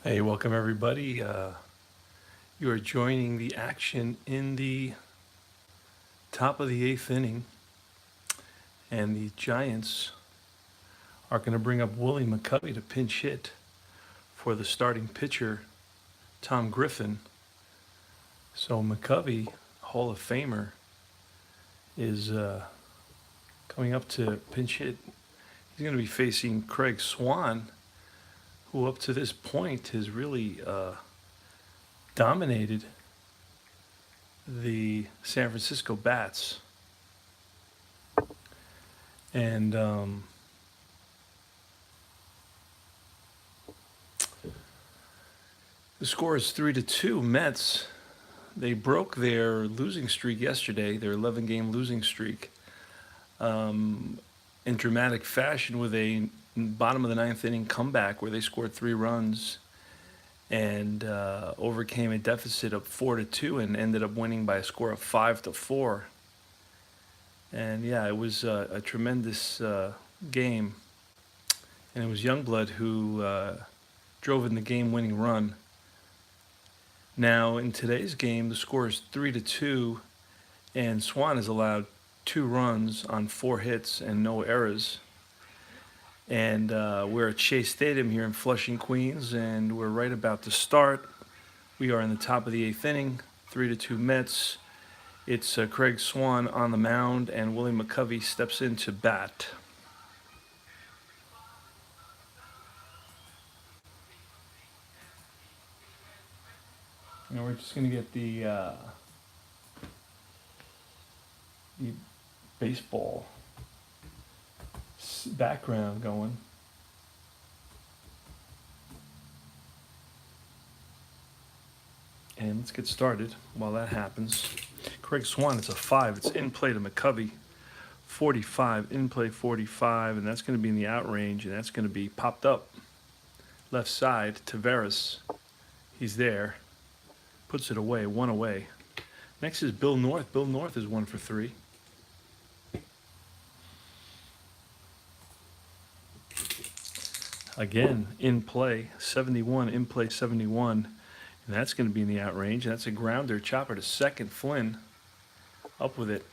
Hey, welcome everybody. You are joining the action in the top of the eighth inning, and the Giants are going to bring up Willie McCovey to pinch hit for the starting pitcher, Tom Griffin. So McCovey, Hall of Famer, is coming up to pinch hit. He's going to be facing Craig Swan, who up to this point has really dominated the San Francisco Bats. And the score is 3-2. Mets, they broke their losing streak yesterday, their 11-game losing streak, in dramatic fashion with a bottom of the ninth inning comeback where they scored 3 runs and overcame a deficit of 4-2 and ended up winning by a score of 5-4. And yeah, it was a tremendous game, and it was Youngblood who drove in the game-winning run. Now, in today's game, the score is 3-2, and Swan has allowed 2 runs on 4 hits and no errors. And we're at Shea Stadium here in Flushing, Queens, and we're right about to start. We are in the top of the 8th inning, 3-2 Mets. It's Craig Swan on the mound, and Willie McCovey steps in to bat. And we're just going to get the baseball background going. And let's get started while that happens. Craig Swan, it's a 5. It's in play to McCovey. 45, in play 45, and that's going to be in the out range, and that's going to be popped up. Left side, Taveras. He's there. Puts it away, 1 away. Next is Bill North. Bill North is 1 for 3. Again, in play, 71, in play 71. And that's going to be in the out range. That's a grounder. Chopper to second. Flynn up with it.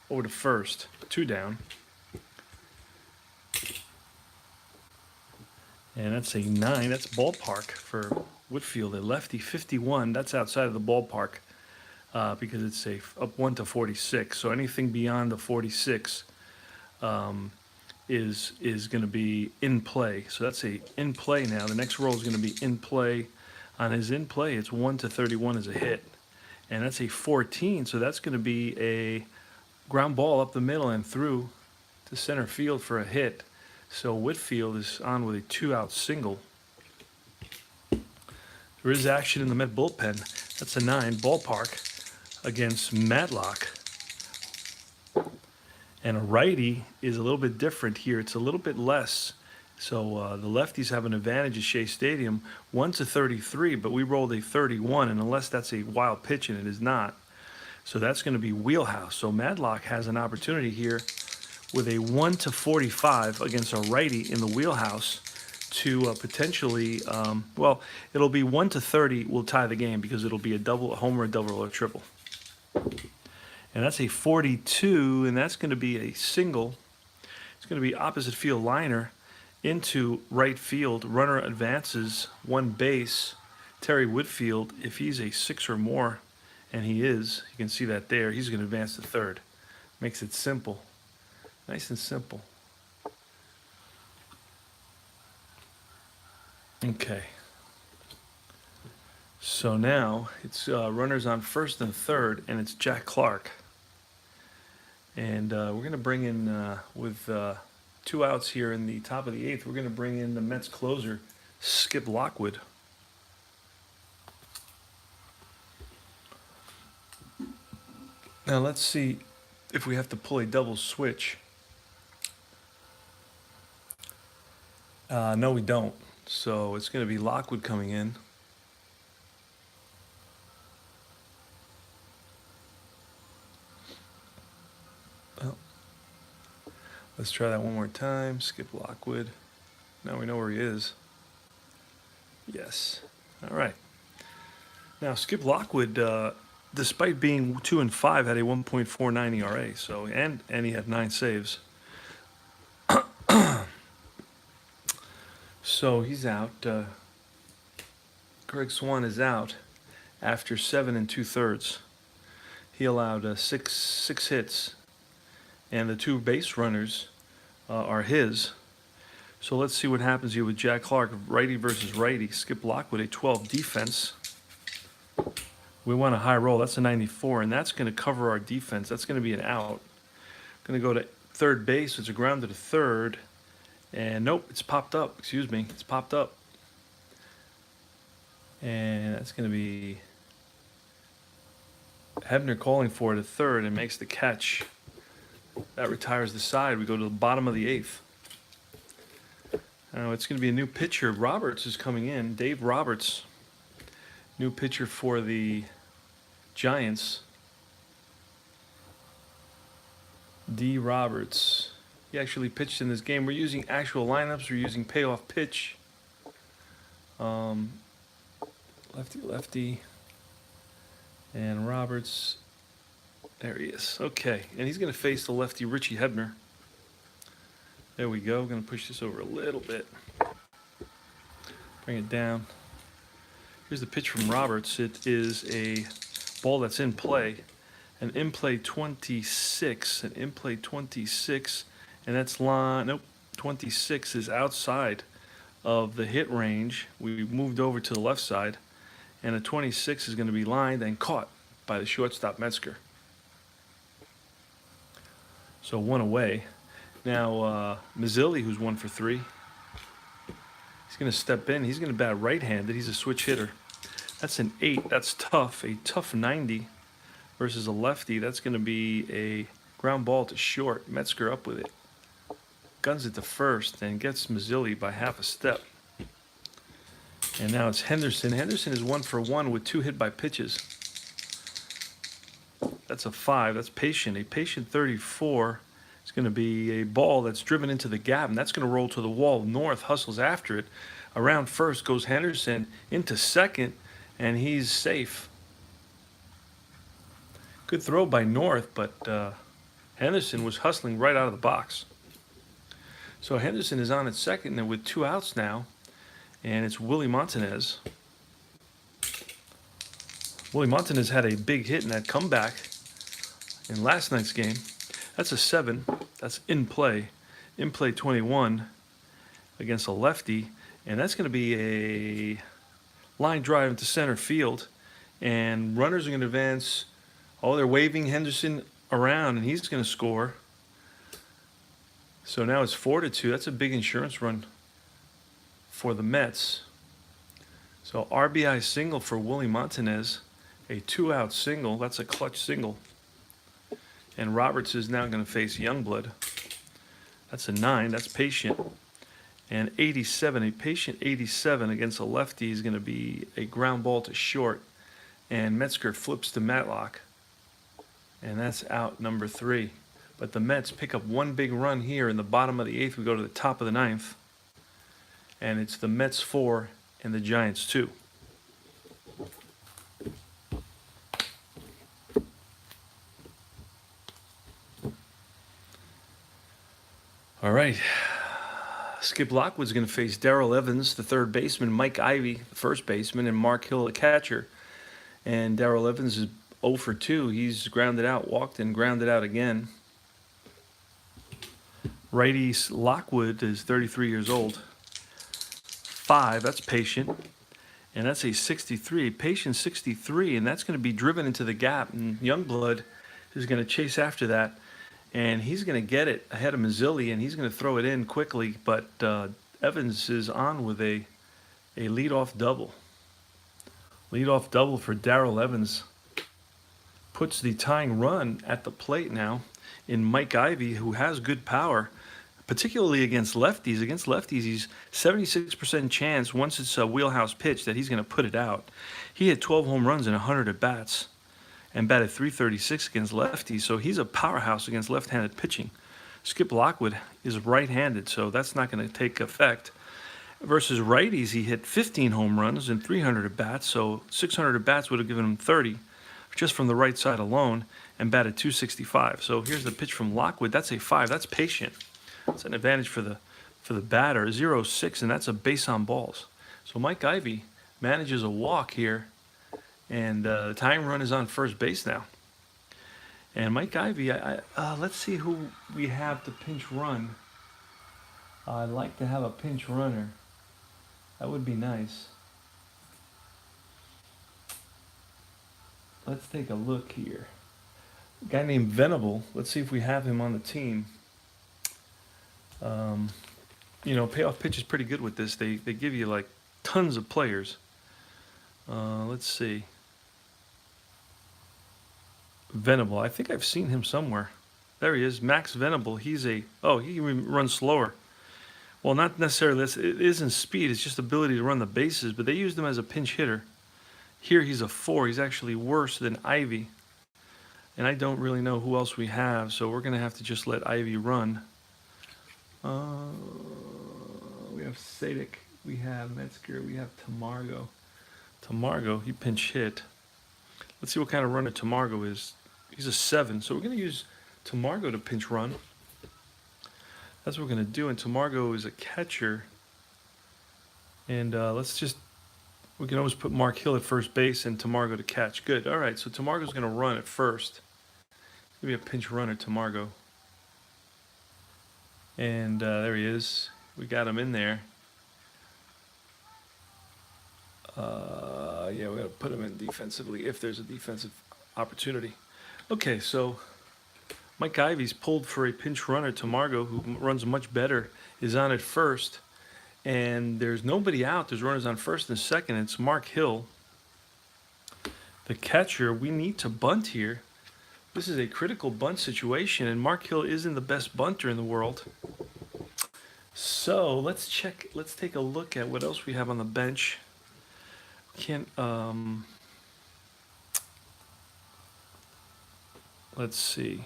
Over to first. 2 down. And that's a 9. That's ballpark for Whitfield. A lefty, 51. That's outside of the ballpark because it's a up 1-46. So anything beyond the 46 is going to be in play. So that's a in play now. The next roll is going to be in play. On his in play, it's 1-31 as a hit, and that's a 14. So that's going to be a ground ball up the middle and through to center field for a hit. So Whitfield is on with a 2-out single. There is action in the Met bullpen. That's a 9, ballpark against Matlock. And a righty is a little bit different here. It's a little bit less. So the lefties have an advantage at Shea Stadium, 1-33, but we rolled a 31, and unless that's a wild pitch, and it is not, so that's going to be wheelhouse. So Madlock has an opportunity here with a 1-45 against a righty in the wheelhouse to potentially, well, it'll be 1-30 will tie the game because it'll be a double, a homer, a double, or a triple. And that's a 42, and that's going to be a single. It's going to be opposite field liner into right field. Runner advances 1 base. Terry Whitfield, if he's a 6 or more, and he is, you can see that there, he's going to advance to third. Makes it simple. Nice and simple. Okay. So now it's runners on first and third, and it's Jack Clark. And we're going to bring in, with 2 outs here in the top of the 8th, we're going to bring in the Mets closer, Skip Lockwood. Now let's see if we have to pull a double switch. No, we don't. So it's going to be Lockwood coming in. Well, let's try that one more time. Skip Lockwood. Now we know where he is. Yes. All right. Now, Skip Lockwood, despite being 2-5, had a 1.49 ERA. So and he had 9 saves. So he's out. Greg Swan is out after 7 2/3. He allowed six hits, and the 2 base runners are his. So let's see what happens here with Jack Clark, righty versus righty. Skip Lockwood, a 12 defense. We want a high roll. That's a 94, and that's going to cover our defense. That's going to be an out. Going to go to third base. It's a ground to third. And nope, it's popped up. Excuse me. It's popped up. And that's going to be Hebner calling for it at third and makes the catch. That retires the side. We go to the bottom of the 8th. Now it's going to be a new pitcher. Roberts is coming in. Dave Roberts, new pitcher for the Giants. D. Roberts. He actually pitched in this game. We're using actual lineups. We're using payoff pitch. Lefty. And Roberts. There he is. Okay. And he's going to face the lefty Richie Hebner. There we go. Going to push this over a little bit. Bring it down. Here's the pitch from Roberts. It is a ball that's in play. An in play 26. An in play 26. And that's line. Nope. 26 is outside of the hit range. We moved over to the left side. And a 26 is going to be lined and caught by the shortstop Metzger. So 1 away. Now, Mazzilli, who's 1 for 3. He's going to step in. He's going to bat right-handed. He's a switch hitter. That's an 8. That's tough. A tough 90 versus a lefty. That's going to be a ground ball to short. Metzger up with it. Guns it to first and gets Mazzilli by half a step. And now it's Henderson. Henderson is 1 for 1 with 2 hit by pitches. That's a 5. That's patient. A patient 34. It's going to be a ball that's driven into the gap, and that's going to roll to the wall. North hustles after it. Around first goes Henderson into second, and he's safe. Good throw by North, but Henderson was hustling right out of the box. So Henderson is on at second and with 2 outs now, and it's Willie Montanez. Willie Montanez had a big hit in that comeback in last night's game. That's a 7. That's in play. In play 21 against a lefty. And that's going to be a line drive into center field. And runners are going to advance. Oh, they're waving Henderson around, and he's going to score. So now it's 4-2. That's a big insurance run for the Mets. So RBI single for Willie Montanez. A 2-out single. That's a clutch single. And Roberts is now going to face Youngblood. That's a 9. That's patient. And 87, a patient 87 against a lefty is going to be a ground ball to short. And Metzger flips to Matlock. And that's out number 3. But the Mets pick up 1 big run here in the bottom of the 8th. We go to the top of the 9th. And it's the Mets 4 and the Giants 2. All right. Skip Lockwood's going to face Darrell Evans, the third baseman, Mike Ivy, the first baseman, and Mark Hill, the catcher. And Darrell Evans is 0 for 2. He's grounded out, walked, and grounded out again. Righty Lockwood is 33 years old. 5, that's patient. And that's a 63, patient 63, and that's going to be driven into the gap. And Youngblood is going to chase after that. And he's going to get it ahead of Mazzilli, and he's going to throw it in quickly. But Evans is on with a leadoff double. Leadoff double for Darrell Evans. Puts the tying run at the plate now in Mike Ivy, who has good power, particularly against lefties. Against lefties, he's 76% chance once it's a wheelhouse pitch that he's going to put it out. He had 12 home runs and 100 at-bats and batted .336 against lefties, so he's a powerhouse against left-handed pitching. Skip Lockwood is right-handed, so that's not going to take effect. Versus righties, he hit 15 home runs and 300 at bats, so 600 at bats would have given him 30 just from the right side alone, and batted 265. So here's the pitch from Lockwood. That's a 5. That's patient. That's an advantage for the batter. 0-6, and that's a base on balls. So Mike Ivy manages a walk here, and the tying run is on first base now. And Mike Ivy, let's see who we have to pinch run. I'd like to have a pinch runner. That would be nice. Let's take a look here. A guy named Venable. Let's see if we have him on the team. Payoff pitch is pretty good with this. They give you like tons of players. Let's see. Venable. I think I've seen him somewhere. There he is, Max Venable. He runs slower. Well, not necessarily. It isn't speed. It's just ability to run the bases. But they used him as a pinch hitter. Here he's a 4. He's actually worse than Ivy. And I don't really know who else we have, so we're going to have to just let Ivy run. We have Sadik. We have Metzger. We have Tamargo. Tamargo, he pinch hit. Let's see what kind of runner Tamargo is. He's a 7, so we're going to use Tamargo to pinch run. That's what we're going to do, and Tamargo is a catcher. And we can always put Mark Hill at first base and Tamargo to catch. Good, all right, so Tamargo's going to run at first. Maybe a pinch runner, Tamargo. And there he is. We got him in there. We got to put him in defensively if there's a defensive opportunity. Okay, so Mike Ivy's pulled for a pinch runner. Tamargo, who runs much better, is on at first. And there's nobody out. There's runners on first and second. It's Mark Hill, the catcher. We need to bunt here. This is a critical bunt situation, and Mark Hill isn't the best bunter in the world. So let's take a look at what else we have on the bench. Let's see.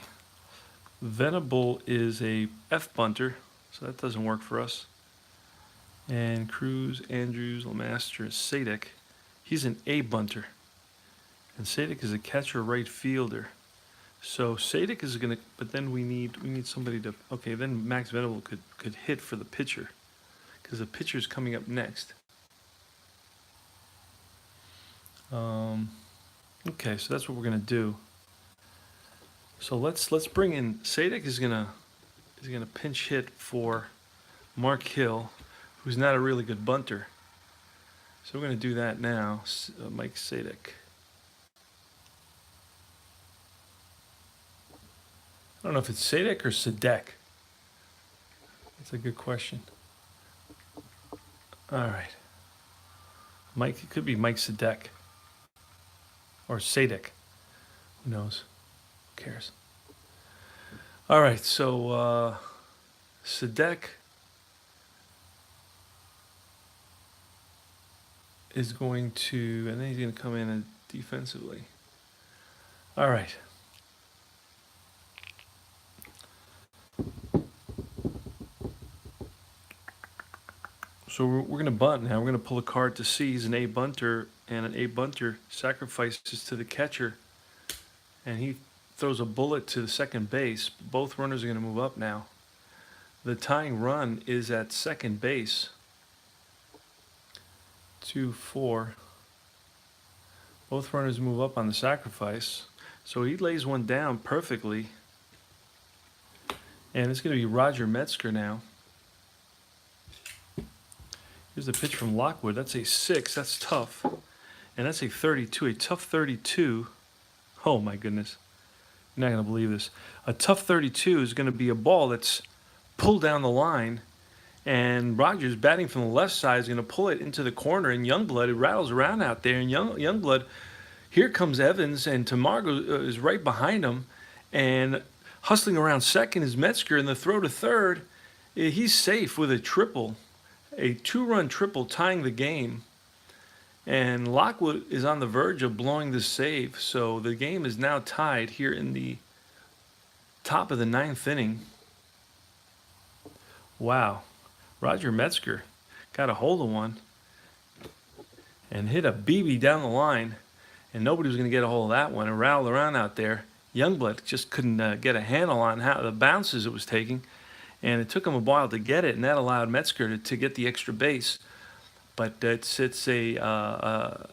Venable is a F bunter, so that doesn't work for us. And Cruz, Andrews, Lemaster, Sadik. He's an A bunter. And Sadik is a catcher right fielder. So Sadik is going to, but then we need somebody to, okay, then Max Venable could hit for the pitcher, because the pitcher's coming up next. Okay, so that's what we're going to do. So let's bring in, Sadik is gonna pinch hit for Mark Hill, who's not a really good bunter. So we're gonna do that now. Mike Sadik. I don't know if it's Sadik or Sadek. That's a good question. All right, Mike. It could be Mike Sadek or Sadik. Who knows? Who cares? All right, so Sadek is going to, and then he's going to come in defensively. All right. So we're going to bunt now. We're going to pull a card to see. He's an A bunter, and an A bunter sacrifices to the catcher, and he throws a bullet to the second base. Both runners are going to move up now. The tying run is at second base. 2-4. Both runners move up on the sacrifice. So he lays one down perfectly. And it's going to be Roger Metzger now. Here's the pitch from Lockwood. That's a 6. That's tough. And that's a 32. A tough 32. Oh, my goodness. You're not going to believe this. A tough 32 is going to be a ball that's pulled down the line, and Rogers, batting from the left side, is going to pull it into the corner, and Youngblood, it rattles around out there, and Youngblood, here comes Evans, and Tamargo is right behind him, and hustling around second is Metzger, and the throw to third, he's safe with a triple, a 2-run triple tying the game. And Lockwood is on the verge of blowing the save. So the game is now tied here in the top of the 9th inning. Wow. Roger Metzger got a hold of one and hit a BB down the line, and nobody was going to get a hold of that one, and rattled around out there. Youngblood just couldn't get a handle on how the bounces it was taking, and it took him a while to get it, and that allowed Metzger to get the extra base. But it's a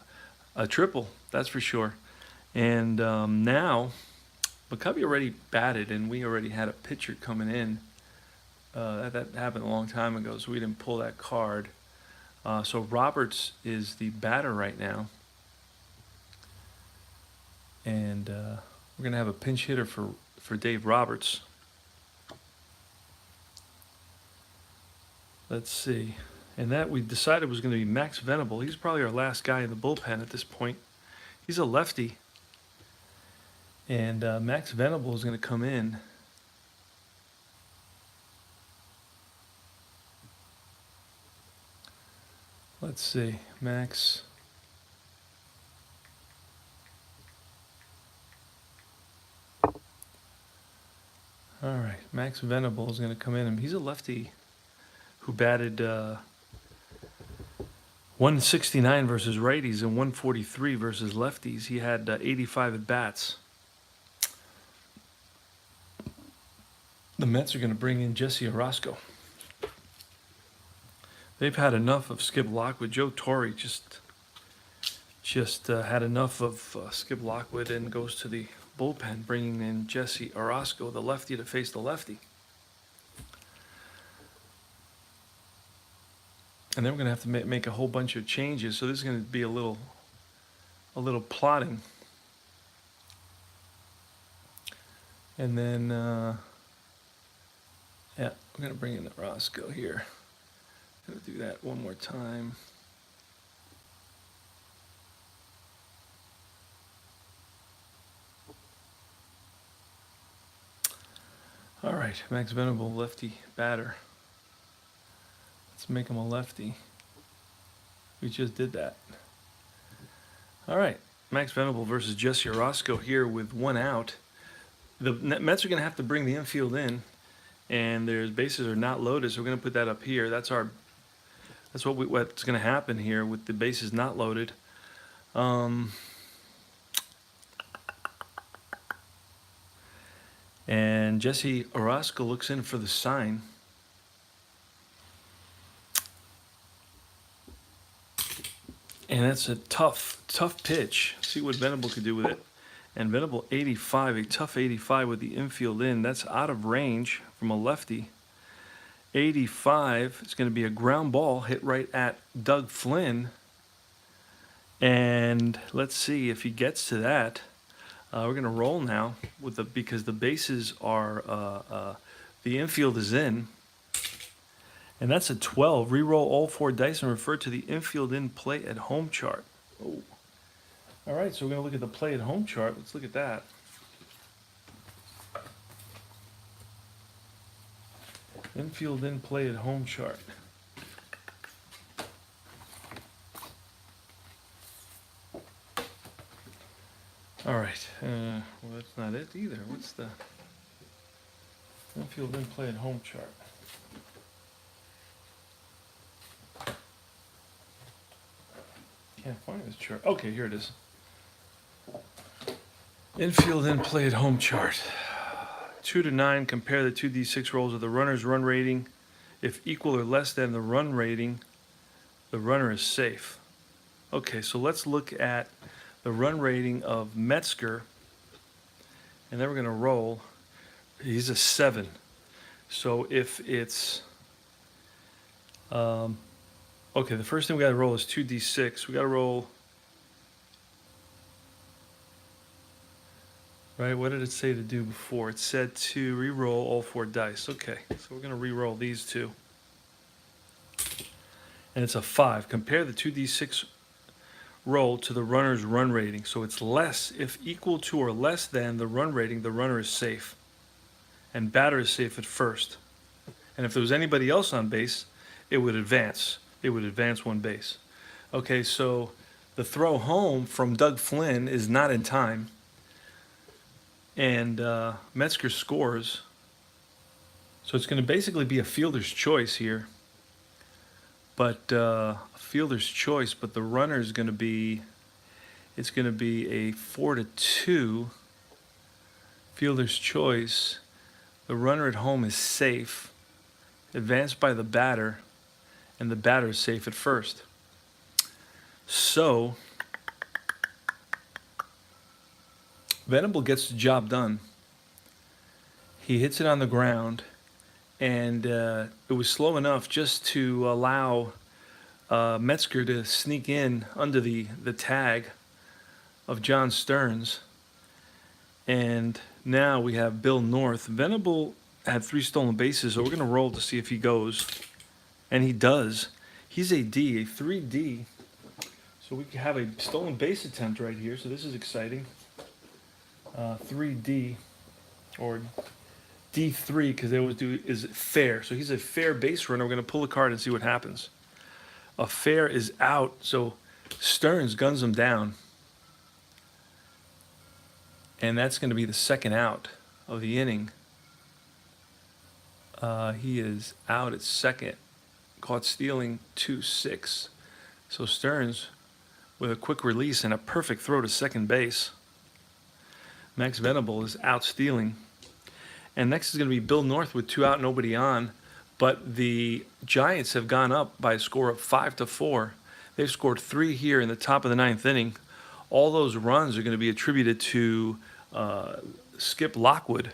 triple, that's for sure. And now, McCovey already batted, and we already had a pitcher coming in. That happened a long time ago, so we didn't pull that card. So Roberts is the batter right now. And we're going to have a pinch hitter for Dave Roberts. Let's see. And that we decided was going to be Max Venable. He's probably our last guy in the bullpen at this point. He's a lefty. And Max Venable is going to come in. Let's see. Max. All right. Max Venable is going to come in. And he's a lefty who batted 169 versus righties and 143 versus lefties. He had 85 at bats. The Mets are going to bring in Jesse Orosco. They've had enough of Skip Lockwood. Joe Torre just had enough of Skip Lockwood and goes to the bullpen, bringing in Jesse Orosco, the lefty, to face the lefty. And then we're going to have to make a whole bunch of changes. So this is going to be a little plotting. And then, yeah, we're going to bring in Orozco here. I'm going to do that one more time. All right, Max Venable, lefty batter. Let's make him a lefty. We just did that. All right, Max Venable versus Jesse Orosco here with one out. The Mets are going to have to bring the infield in, and their bases are not loaded, so we're going to put that up here. That's what's going to happen here with the bases not loaded. And Jesse Orosco looks in for the sign. And that's a tough pitch. See what Venable could do with it. And Venable 85, a tough 85 with the infield in. That's out of range from a lefty. 85 is going to be a ground ball hit right at Doug Flynn. And let's see if he gets to that. We're going to roll now because the bases are the infield is in. And that's a 12. Reroll all 4 dice and refer to the infield in play at home chart. Oh. All right, so we're going to look at the play at home chart. Let's look at that. Infield in play at home chart. All right. Well, that's not it either. What's the infield in play at home chart? Can't find this chart. Okay, here it is. Infield in play at home chart. 2 to 9. Compare the 2d6 rolls of the runner's run rating. If equal or less than the run rating, the runner is safe. Okay, so let's look at the run rating of Metzger, and then we're going to roll. He's a 7. So if it's okay, the first thing we got to roll is 2d6. We got to roll, right? What did it say to do before? It said to re-roll all 4 dice. Okay, so we're going to re-roll these 2. And it's a 5. Compare the 2d6 roll to the runner's run rating. So it's less. If equal to or less than the run rating, the runner is safe. And batter is safe at first. And if there was anybody else on base, it would advance. It would advance 1 base. Okay, so the throw home from Doug Flynn is not in time. And Metzger scores. So it's going to basically be a fielder's choice here. but fielder's choice. But the runner is going to be, it's going to be a 4-2 fielder's choice. The runner at home is safe, advanced by the batter, and the batter is safe at first. So Venable gets the job done. He hits it on the ground, and it was slow enough just to allow Metzger to sneak in under the tag of John Stearns. And now we have Bill North. Venable had 3 stolen bases, so we're going to roll to see if he goes. And he does. He's a D, a 3D. So we could have a stolen base attempt right here, so this is exciting. 3D, or D3, because they always do, is fair. So he's a fair base runner. We're going to pull a card and see what happens. A fair is out, so Stearns guns him down. And that's going to be the second out of the inning. He is out at second. Caught stealing 2-6. So Stearns with a quick release and a perfect throw to second base. Max Venable is out stealing. And next is going to be Bill North with 2 out, nobody on. But the Giants have gone up by a score of 5-4. They've scored 3 here in the top of the 9th inning. All those runs are going to be attributed to Skip Lockwood.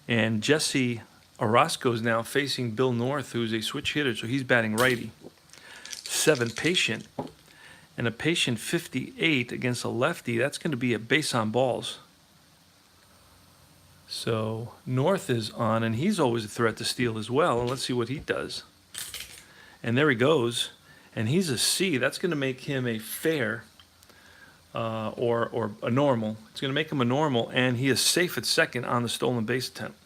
And Jesse Orozco is now facing Bill North, who's a switch hitter, so he's batting righty. 7 patient. And a patient 58 against a lefty, that's going to be a base on balls. So North is on, and he's always a threat to steal as well. And let's see what he does. And there he goes. And he's a C. That's going to make him a fair or a normal. It's going to make him a normal, and he is safe at second on the stolen base attempt.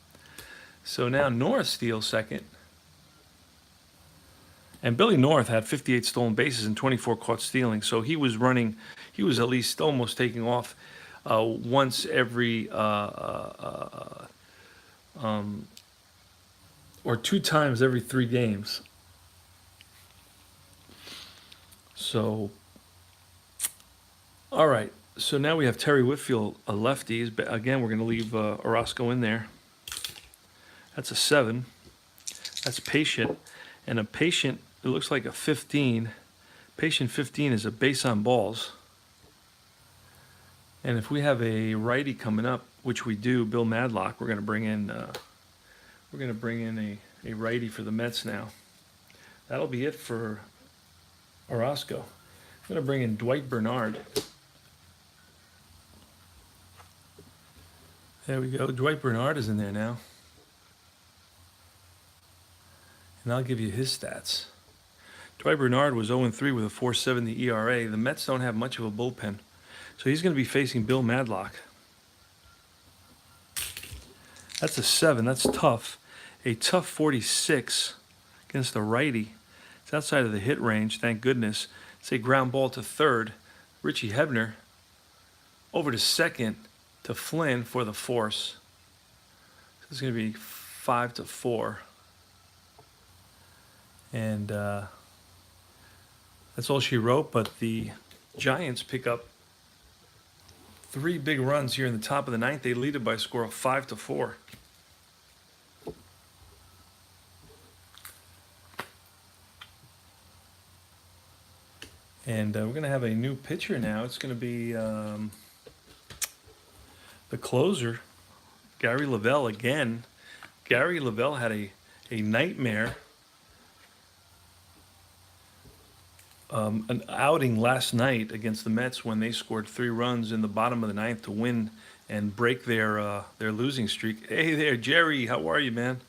So now North steals second. And Billy North had 58 stolen bases and 24 caught stealing. So he was running, he was at least almost taking off once every, or 2 times every 3 games. So, all right. So now we have Terry Whitfield, a lefty. Again, we're going to leave Orozco in there. That's a 7. That's patient. And a patient, it looks like a 15. Patient 15 is a base on balls. And if we have a righty coming up, which we do, Bill Madlock, we're going to bring in a righty for the Mets now. That'll be it for Orozco. I'm going to bring in Dwight Bernard. There we go. Dwight Bernard is in there now. And I'll give you his stats. Dwight Bernard was 0-3 with a 4.70 ERA. The Mets don't have much of a bullpen. So he's going to be facing Bill Madlock. That's a 7. That's tough. A tough 46 against the righty. It's outside of the hit range, thank goodness. It's a ground ball to third. Richie Hebner over to second to Flynn for the force. So it's going to be 5-4. And that's all she wrote, but the Giants pick up 3 big runs here in the top of the 9th. They lead it by a score of 5-4. And we're going to have a new pitcher now. It's going to be the closer, Gary Lavelle again. Gary Lavelle had a nightmare an outing last night against the Mets when they scored 3 runs in the bottom of the 9th to win and break their losing streak. Hey there, Jerry. How are you, man?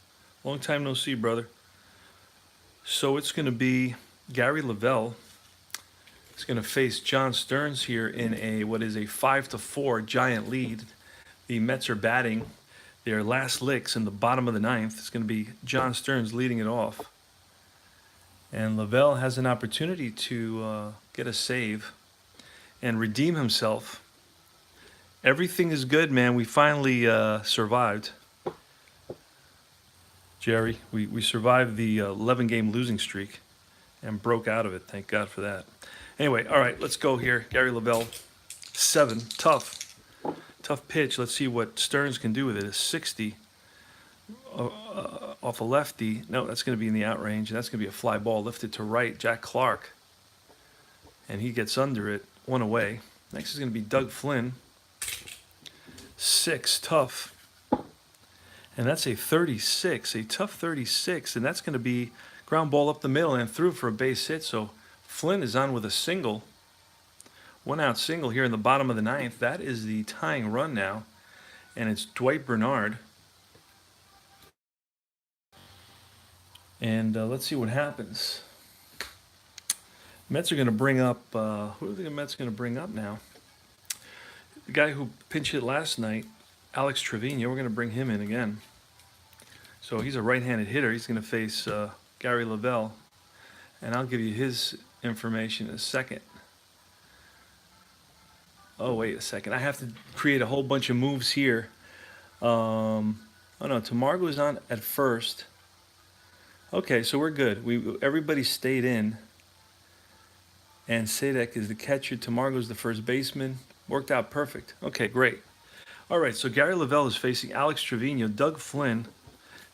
Long time no see, brother. So it's going to be Gary Lavelle. It's going to face John Stearns here in what is a 5-4 giant lead. The Mets are batting their last licks in the bottom of the 9th. It's going to be John Stearns leading it off. And Lavelle has an opportunity to get a save and redeem himself. Everything is good, man. We finally survived. Jerry, we survived the 11-game losing streak. and broke out of it. Thank God for that. Anyway, all right, let's go here. Gary Lavelle, 7, tough pitch. Let's see what Stearns can do with it. A 60 off a lefty. No, that's going to be in the out range. That's going to be a fly ball lifted to right. Jack Clark, and he gets under it. 1 away. Next is going to be Doug Flynn. 6, tough. And that's a 36, a tough 36, and that's going to be ground ball up the middle and through for a base hit. So Flynn is on with a single, 1 out single here in the bottom of the 9th. That is the tying run now, and it's Dwight Bernard. And let's see what happens. Mets are going to bring up, who are the Mets going to bring up now? The guy who pinch hit last night, Alex Trevino, we're going to bring him in again. So he's a right-handed hitter. He's going to face Gary Lavelle. And I'll give you his information in a second. Oh, wait a second. I have to create a whole bunch of moves here. Oh, no, Tamargo's on at first. Okay, so we're good. Everybody stayed in. And Sadek is the catcher. Tamargo's the first baseman. Worked out perfect. Okay, great. All right, so Gary Lavelle is facing Alex Trevino. Doug Flynn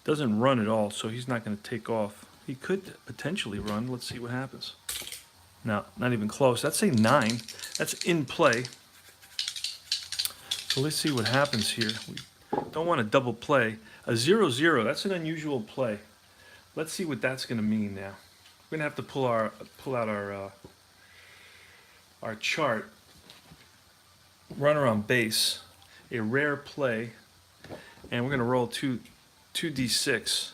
doesn't run at all, so he's not going to take off. He could potentially run. Let's see what happens. No, not even close. That's a 9. That's in play. So let's see what happens here. We don't want to double play. A 0-0, that's an unusual play. Let's see what that's going to mean now. We're going to have to pull out our chart. Runner on base, a rare play, and we're going to roll 2d6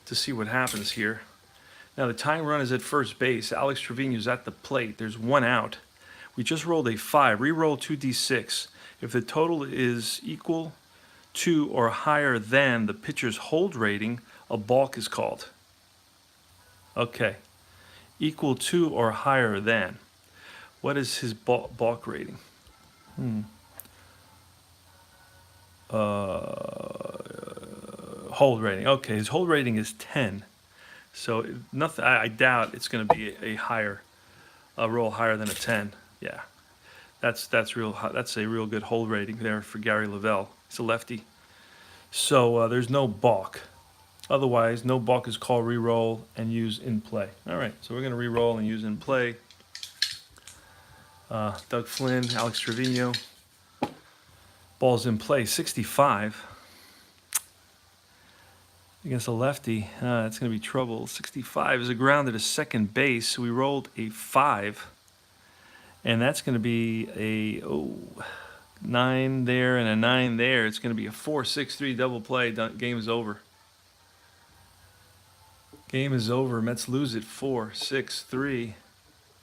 to see what happens here. Now the tying run is at first base. Alex Trevino's at the plate. There's 1 out. We just rolled a 5. Re-roll 2d6. If the total is equal to or higher than the pitcher's hold rating, a balk is called. Okay. Equal to or higher than. What is his balk rating? Hold rating. Okay, his hold rating is 10. So nothing. I doubt it's going to be a roll higher than a 10. Yeah, that's real. That's a real good hold rating there for Gary Lavelle. He's a lefty. So there's no balk. Otherwise, no balk is called re-roll and use in play. All right, so we're going to re-roll and use in play. Doug Flynn, Alex Trevino. Ball's in play, 65. Against a lefty, that's going to be trouble. 65 is a grounder to second base. So we rolled a 5. And that's going to be a 9 there and a 9 there. It's going to be a 4-6-3 double play. Game is over. Game is over. Mets lose it 4-6-3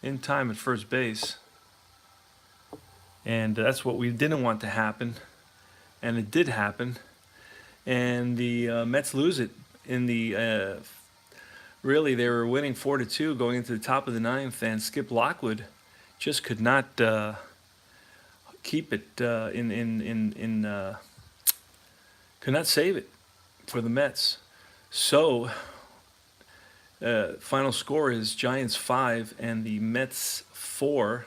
in time at first base. And that's what we didn't want to happen. And it did happen. And the Mets lose it in the, really they were winning 4-2 going into the top of the 9th, and Skip Lockwood just could not keep it could not save it for the Mets. So final score is Giants 5 and the Mets 4.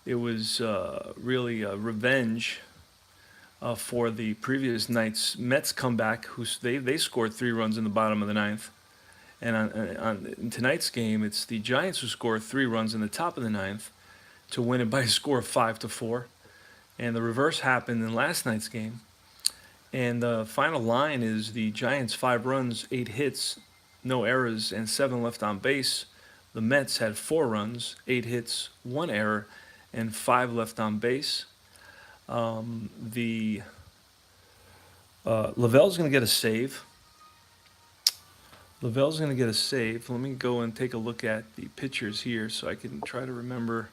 It was really a revenge for the previous night's Mets comeback. They scored 3 runs in the bottom of the 9th. And in tonight's game, it's the Giants who scored 3 runs in the top of the 9th to win it by a score of 5-4. And the reverse happened in last night's game. And the final line is the Giants 5 runs, 8 hits, no errors, and 7 left on base. The Mets had 4 runs, 8 hits, 1 error, and 5 left on base. Lavelle's going to get a save. Lavelle's going to get a save. Let me go and take a look at the pitchers here so I can try to remember.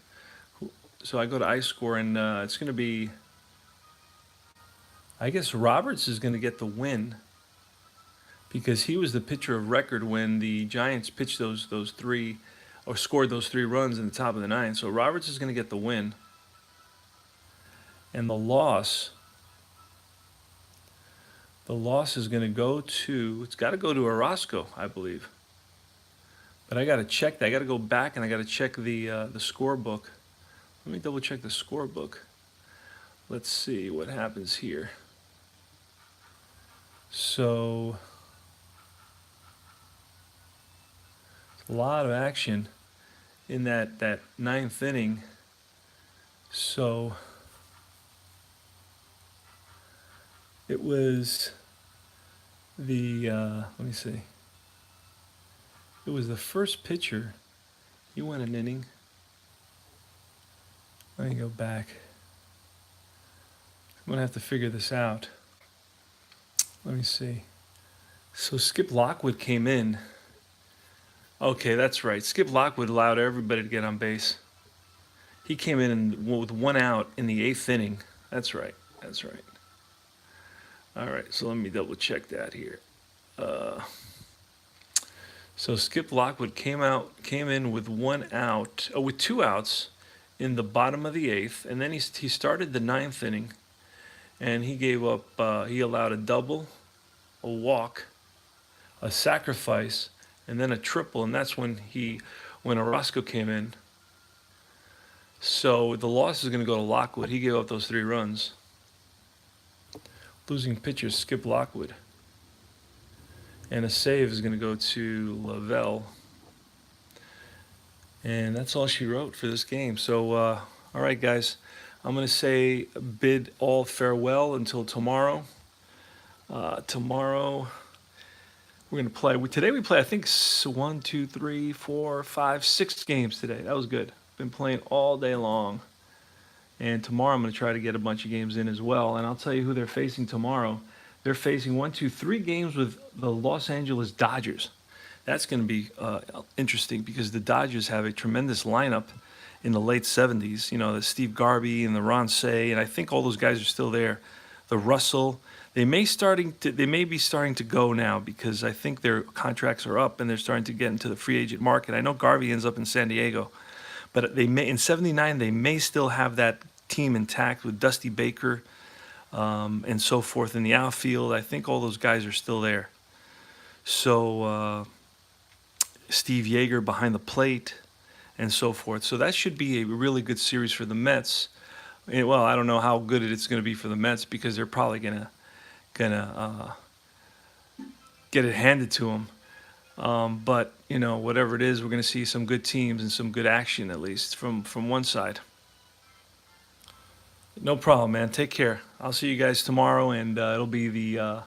So I go to iScore, and it's going to be, I guess Roberts is going to get the win because he was the pitcher of record when the Giants pitched those 3 or scored those 3 runs in the top of the 9th. So Roberts is going to get the win. And the loss is going to go to, it's got to go to Orozco, I believe. But I got to check that. I got to go back and I got to check the scorebook. Let me double check the scorebook. Let's see what happens here. So, a lot of action in that ninth inning. So, it was let me see. It was the first pitcher. He went an inning. Let me go back. I'm going to have to figure this out. Let me see. So Skip Lockwood came in. Okay, that's right. Skip Lockwood allowed everybody to get on base. He came in with one out in the eighth inning. That's right. That's right. All right, so let me double check that here. So Skip Lockwood came in with with two outs in the bottom of the eighth, and then he started the ninth inning, and he gave up. He allowed a double, a walk, a sacrifice, and then a triple, and that's when Orozco came in. So the loss is going to go to Lockwood. He gave up those 3 runs. Losing pitcher Skip Lockwood. And a save is going to go to Lavelle. And that's all she wrote for this game. So, all right, guys. I'm going to say bid all farewell until tomorrow. Tomorrow, we're going to play. Today we play, I think, 1, 2, 3, 4, 5, 6 games today. That was good. Been playing all day long. And tomorrow I'm going to try to get a bunch of games in as well. And I'll tell you who they're facing tomorrow. They're facing 1, 2, 3 games with the Los Angeles Dodgers. That's going to be interesting because the Dodgers have a tremendous lineup in the late 70s. You know, the Steve Garvey and the Ron Shea, and I think all those guys are still there. The Russell, they may be starting to go now because I think their contracts are up and they're starting to get into the free agent market. I know Garvey ends up in San Diego, but they may in '79 they may still have that team intact with Dusty Baker and so forth in the outfield. I think all those guys are still there. So Steve Yeager behind the plate and so forth. So that should be a really good series for the Mets. Well, I don't know how good it's going to be for the Mets because they're probably gonna get it handed to them. But you know, whatever it is, we're going to see some good teams and some good action at least from one side. No problem, man. Take care. I'll see you guys tomorrow, and it'll be the